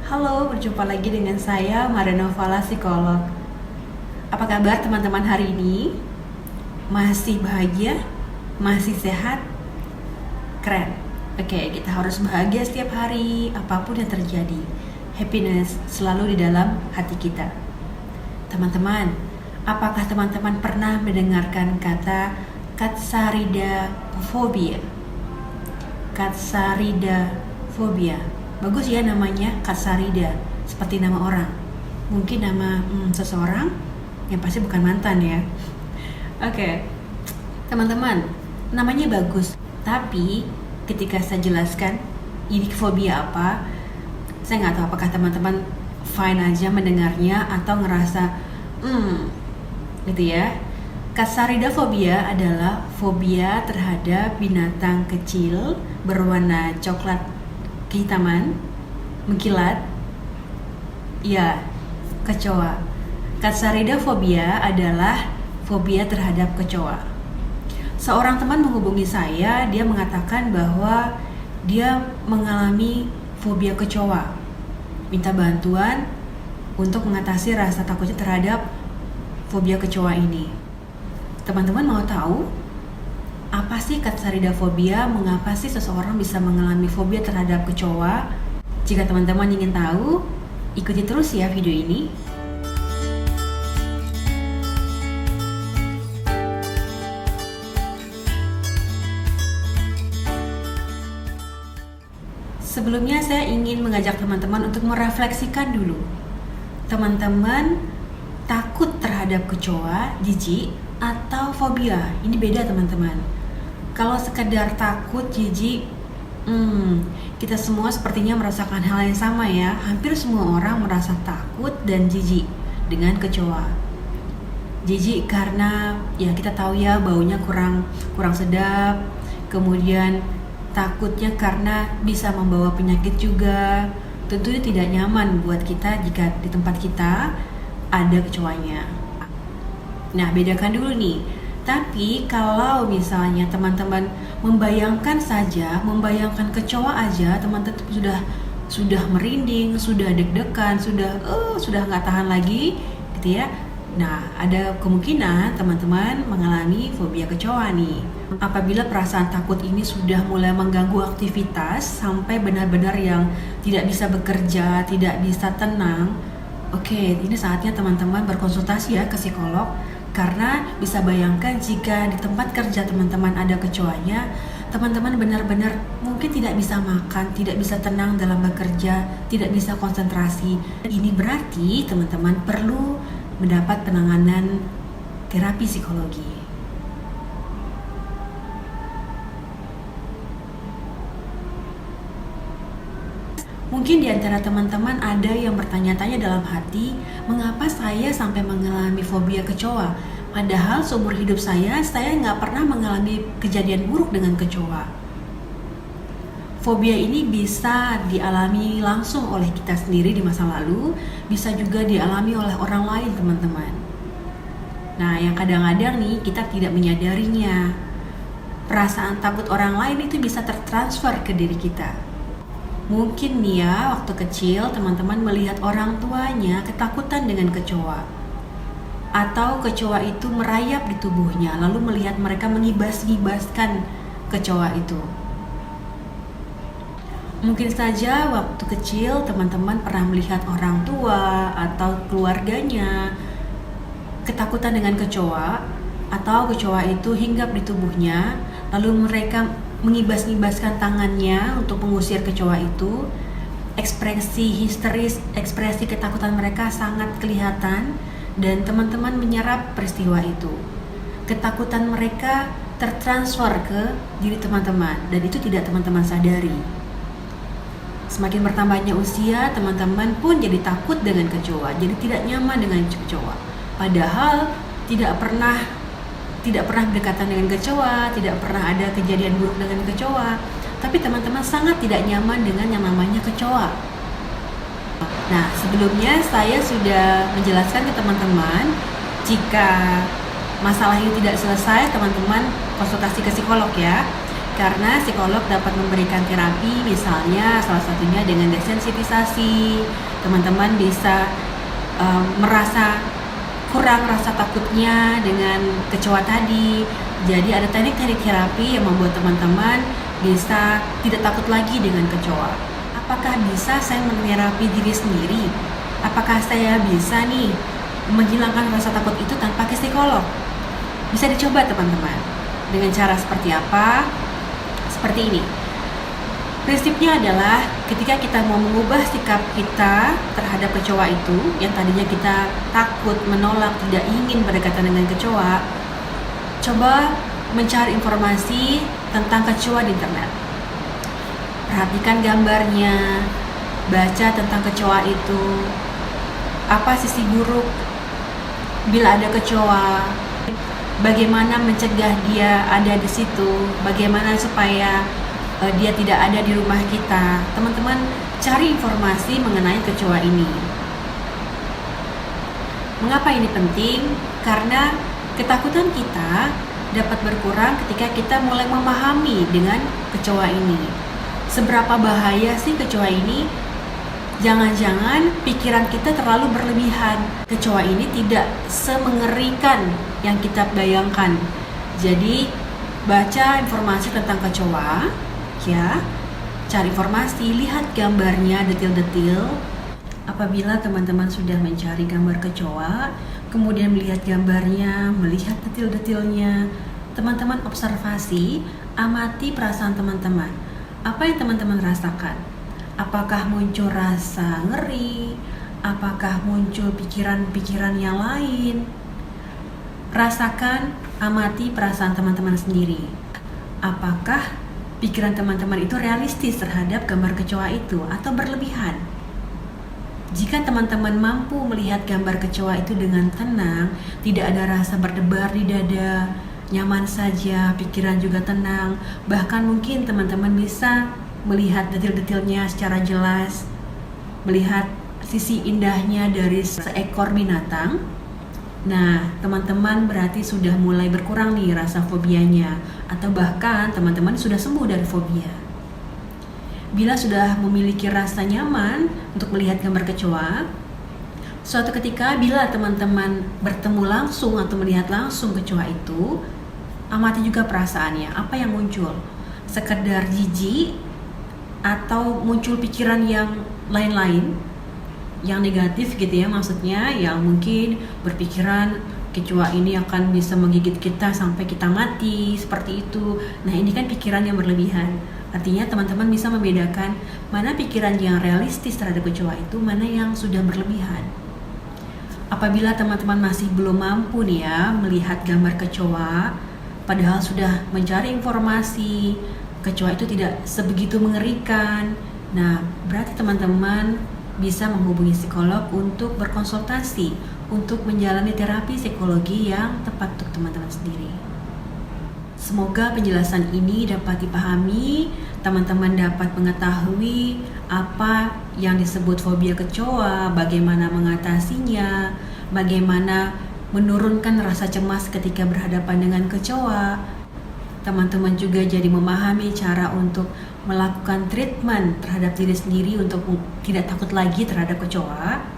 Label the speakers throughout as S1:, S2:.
S1: Halo, berjumpa lagi dengan saya Marinovala Psikolog. Apa kabar teman-teman hari ini? Masih bahagia? Masih sehat? Keren. Oke, kita harus bahagia setiap hari, apapun yang terjadi. Happiness selalu di dalam hati kita. Teman-teman, apakah teman-teman pernah mendengarkan kata katsaridafobia? Katsaridafobia. Bagus ya namanya, Katsarida, seperti nama orang. Mungkin nama seseorang yang pasti bukan mantan ya. Oke, teman-teman, namanya bagus. Tapi ketika saya jelaskan ini fobia apa, saya nggak tahu apakah teman-teman fine aja mendengarnya atau ngerasa gitu ya. Katsaridafobia adalah fobia terhadap binatang kecil berwarna coklat kehitaman, mengkilat, ya, kecoa. Katsaridafobia adalah fobia terhadap kecoa. Seorang teman menghubungi saya, dia mengatakan bahwa dia mengalami fobia kecoa. Minta bantuan untuk mengatasi rasa takutnya terhadap fobia kecoa ini. Teman-teman mau tahu apa sih katsaridafobia? Mengapa sih seseorang bisa mengalami fobia terhadap kecoa? Jika teman-teman ingin tahu, ikuti terus ya video ini. Sebelumnya saya ingin mengajak teman-teman untuk merefleksikan dulu. Teman-teman takut terhadap kecoa, jijik, atau fobia? Ini beda teman-teman. Kalau sekedar takut, jijik, kita semua sepertinya merasakan hal yang sama ya. Hampir semua orang merasa takut dan jijik dengan kecoa. Jijik karena ya kita tahu ya baunya kurang sedap. Kemudian takutnya karena bisa membawa penyakit juga. Tentunya tidak nyaman buat kita jika di tempat kita ada kecoanya. Nah, bedakan dulu nih. Tapi kalau misalnya teman-teman membayangkan membayangkan kecoa aja, teman-teman sudah merinding, sudah deg-degan, sudah nggak tahan lagi, gitu ya. Nah, ada kemungkinan teman-teman mengalami fobia kecoa nih. Apabila perasaan takut ini sudah mulai mengganggu aktivitas sampai benar-benar yang tidak bisa bekerja, tidak bisa tenang, oke, ini saatnya teman-teman berkonsultasi ya ke psikolog. Karena bisa bayangkan jika di tempat kerja teman-teman ada kecoanya, teman-teman benar-benar mungkin tidak bisa makan, tidak bisa tenang dalam bekerja, tidak bisa konsentrasi. Ini berarti teman-teman perlu mendapat penanganan terapi psikologi. Mungkin di antara teman-teman ada yang bertanya-tanya dalam hati, mengapa saya sampai mengalami fobia kecoa? Padahal seumur hidup saya nggak pernah mengalami kejadian buruk dengan kecoa. Fobia ini bisa dialami langsung oleh kita sendiri di masa lalu, bisa juga dialami oleh orang lain, teman-teman. Nah, yang kadang-kadang nih kita tidak menyadarinya. Perasaan takut orang lain itu bisa tertransfer ke diri kita. Mungkin nih ya, waktu kecil teman-teman melihat orang tuanya ketakutan dengan kecoa. Atau kecoa itu merayap di tubuhnya, lalu melihat mereka mengibas-ngibaskan kecoa itu. Mungkin saja waktu kecil teman-teman pernah melihat orang tua atau keluarganya ketakutan dengan kecoa, atau kecoa itu hinggap di tubuhnya, lalu mereka mengibas-ngibaskan tangannya untuk mengusir kecoa itu. Ekspresi histeris, ekspresi ketakutan mereka sangat kelihatan dan teman-teman menyerap peristiwa itu. Ketakutan mereka tertransfer ke diri teman-teman dan itu tidak teman-teman sadari. Semakin bertambahnya usia, teman-teman pun jadi takut dengan kecoa, jadi tidak nyaman dengan kecoa. Padahal tidak pernah berdekatan dengan kecoa, tidak pernah ada kejadian buruk dengan kecoa, tapi teman-teman sangat tidak nyaman dengan yang namanya kecoa. Nah, sebelumnya saya sudah menjelaskan ke teman-teman, jika masalah ini tidak selesai, teman-teman konsultasi ke psikolog ya. Karena psikolog dapat memberikan terapi, misalnya salah satunya dengan desensitisasi. Teman-teman bisa merasa kurang rasa takutnya dengan kecoa tadi. Jadi ada teknik-teknik terapi yang membuat teman-teman bisa tidak takut lagi dengan kecoa. Apakah bisa saya menerapi diri sendiri? Apakah saya bisa nih menghilangkan rasa takut itu tanpa ke psikolog? Bisa dicoba teman-teman. Dengan cara seperti apa? Seperti ini. Prinsipnya adalah ketika kita mau mengubah sikap kita terhadap kecoa itu, yang tadinya kita takut, menolak, tidak ingin berdekatan dengan kecoa, coba mencari informasi tentang kecoa di internet. Perhatikan gambarnya, baca tentang kecoa itu, apa sisi buruk bila ada kecoa, bagaimana mencegah dia ada di situ, bagaimana supaya dia tidak ada di rumah kita. Teman-teman cari informasi mengenai kecoa ini. Mengapa ini penting? Karena ketakutan kita dapat berkurang ketika kita mulai memahami dengan kecoa ini. Seberapa bahaya sih kecoa ini? Jangan-jangan pikiran kita terlalu berlebihan. Kecoa ini tidak semengerikan yang kita bayangkan. Jadi baca informasi tentang kecoa, ya, cari informasi, lihat gambarnya detil-detil. Apabila teman-teman sudah mencari gambar kecoa, kemudian melihat gambarnya, melihat detil-detilnya, teman-teman observasi, amati perasaan teman-teman. Apa yang teman-teman rasakan? Apakah muncul rasa ngeri? Apakah muncul pikiran-pikiran yang lain? Rasakan, amati perasaan teman-teman sendiri. Apakah pikiran teman-teman itu realistis terhadap gambar kecoa itu atau berlebihan? Jika teman-teman mampu melihat gambar kecoa itu dengan tenang, tidak ada rasa berdebar di dada, nyaman saja, pikiran juga tenang, bahkan mungkin teman-teman bisa melihat detil-detilnya secara jelas, melihat sisi indahnya dari seekor binatang. Nah, teman-teman berarti sudah mulai berkurang nih rasa fobianya, atau bahkan teman-teman sudah sembuh dari fobia. Bila sudah memiliki rasa nyaman untuk melihat gambar kecoa, suatu ketika bila teman-teman bertemu langsung atau melihat langsung kecoa itu, amati juga perasaannya, apa yang muncul. Sekedar jijik atau muncul pikiran yang lain-lain, yang negatif gitu ya, maksudnya yang mungkin berpikiran kecoa ini akan bisa menggigit kita sampai kita mati, seperti itu. Nah, ini kan pikiran yang berlebihan. Artinya teman-teman bisa membedakan mana pikiran yang realistis terhadap kecoa itu, mana yang sudah berlebihan. Apabila teman-teman masih belum mampu nih ya melihat gambar kecoa, padahal sudah mencari informasi, kecoa itu tidak sebegitu mengerikan. Nah, berarti teman-teman bisa menghubungi psikolog untuk berkonsultasi, untuk menjalani terapi psikologi yang tepat untuk teman-teman sendiri. Semoga penjelasan ini dapat dipahami, teman-teman dapat mengetahui apa yang disebut fobia kecoa, bagaimana mengatasinya, bagaimana menurunkan rasa cemas ketika berhadapan dengan kecoa. Teman-teman juga jadi memahami cara untuk melakukan treatment terhadap diri sendiri untuk tidak takut lagi terhadap kecoa.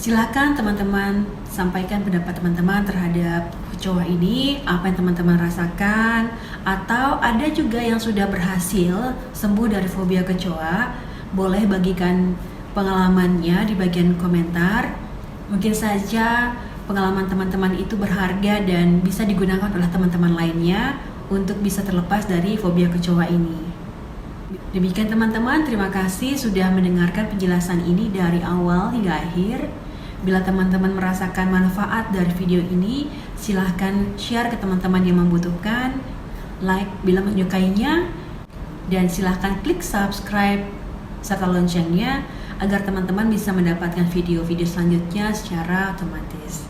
S1: Silakan teman-teman sampaikan pendapat teman-teman terhadap kecoa ini, apa yang teman-teman rasakan, atau ada juga yang sudah berhasil sembuh dari fobia kecoa. Boleh bagikan pengalamannya di bagian komentar. Mungkin saja pengalaman teman-teman itu berharga dan bisa digunakan oleh teman-teman lainnya untuk bisa terlepas dari fobia kecoa ini. Demikian teman-teman, terima kasih sudah mendengarkan penjelasan ini dari awal hingga akhir. Bila teman-teman merasakan manfaat dari video ini, silahkan share ke teman-teman yang membutuhkan, like bila menyukainya, dan silahkan klik subscribe serta loncengnya agar teman-teman bisa mendapatkan video-video selanjutnya secara otomatis.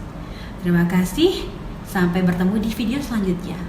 S1: Terima kasih, sampai bertemu di video selanjutnya.